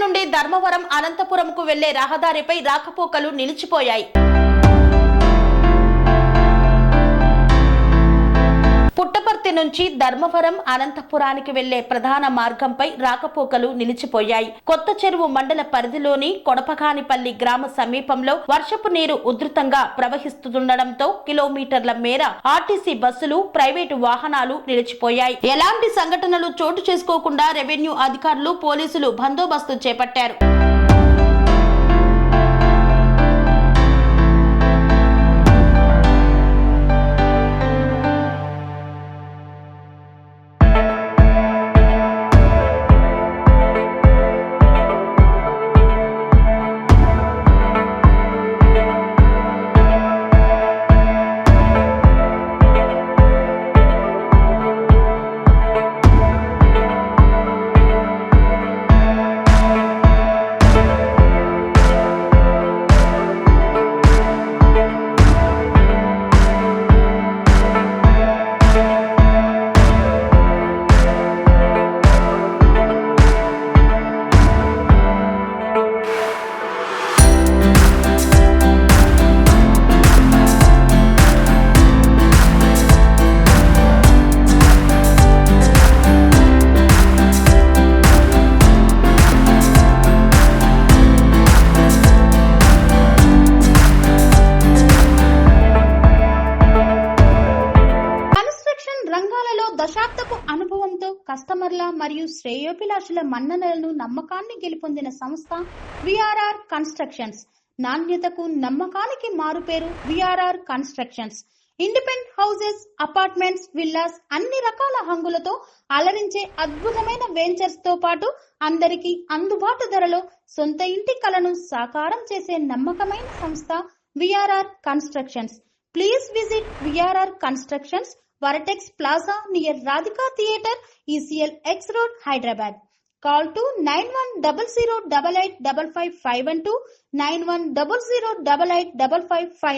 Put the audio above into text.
నుండి ధర్మవరం అనంతపురంకు వెళ్లే రహదారిపై రాకపోకలు నిలిచిపోయాయి. పుట్టపర్తి నుంచి ధర్మవరం అనంతపురానికి వెళ్లే ప్రధాన మార్గంపై రాకపోకలు నిలిచిపోయాయి. కొత్త చెరువు మండల పరిధిలోని కొడపగానిపల్లి గ్రామ సమీపంలో వర్షపు నీరు ఉధృతంగా ప్రవహిస్తుండటంతో కిలోమీటర్ల మేర ఆర్టీసీ బస్సులు, ప్రైవేటు వాహనాలు నిలిచిపోయాయి. ఎలాంటి సంఘటనలు చోటు చేసుకోకుండా రెవెన్యూ అధికారులు, పోలీసులు బందోబస్తు చేపట్టారు. దశాబ్దపు అనుభవంతో కస్టమర్ల మరియు శ్రేయోభిలాషుల మన్ననలను, నమ్మకాన్ని గెలుపొందిన సంస్థ విఆర్ఆర్ కన్స్ట్రక్షన్స్. నాణ్యతకు, నమ్మకానికి మారుపేరు VRR constructions. Independent houses, apartments, villas అన్ని రకాల హంగులతో అలరించే అద్భుతమైన వెంచర్స్ తో పాటు అందరికీ అందుబాటు ధరలో సొంత ఇంటి కలను సాకారం చేసే నమ్మకమైన సంస్థ VRR constructions. Please visit VRR constructions, Varatex Plaza near Radhika Theatre, ECL X Road, Hyderabad. Call to 910088555512, 9100885559.